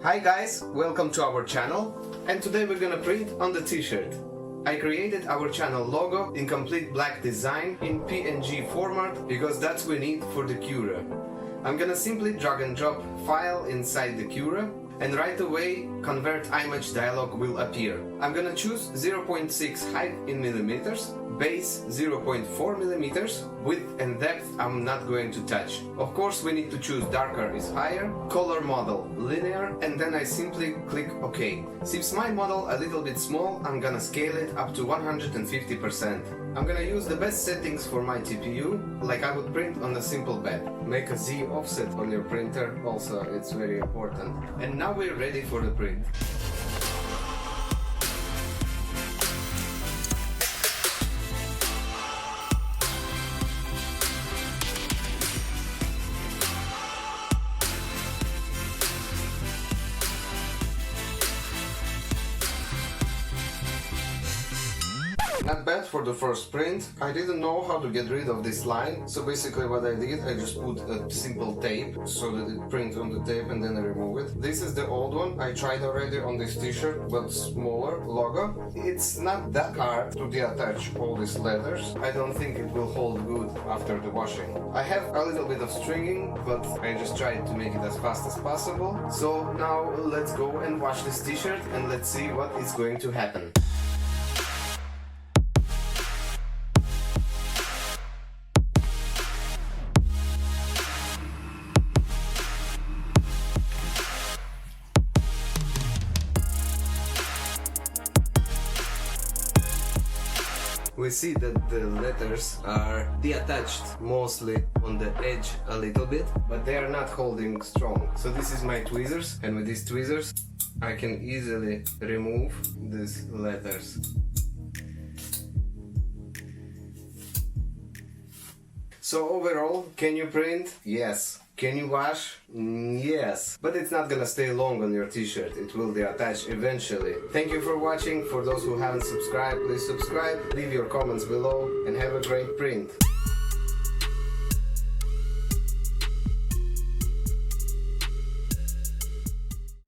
Hi guys, welcome to our channel, and today we're gonna print on the t-shirt. I created our channel logo in complete black design in PNG format because that's what we need for the Cura. I'm gonna simply drag and drop file inside the Cura, and right away convert image dialog will appear. I'm gonna choose 0.6 height in millimeters, base 0.4 millimeters, width and depth I'm not going to touch. Of course we need to choose darker is higher, color model linear, and then I simply click OK. Since my model a little bit small, I'm gonna scale it up to 150%. I'm gonna use the best settings for my TPU, like I would print on a simple bed. Make a Z offset on your printer, also it's very important. And now we're ready for the print. Not bad for the first print. I didn't know how to get rid of this line, so basically what I did, I just put a simple tape so that it prints on the tape and then I remove it. This is the old one. I tried already on this t-shirt, but smaller logo. It's not that hard to deattach all these letters. I don't think it will hold good after the washing. I have a little bit of stringing, but I just tried to make it as fast as possible. So now let's go and wash this t-shirt and let's see what is going to happen. We see that the letters are deattached mostly on the edge a little bit, but they are not holding strong. So this is my tweezers, and with these tweezers I can easily remove these letters. So overall, can you print? Yes. Can you wash? Yes. But it's not gonna stay long on your t-shirt. It will deattach eventually. Thank you for watching. For those who haven't subscribed, please subscribe. Leave your comments below and have a great print.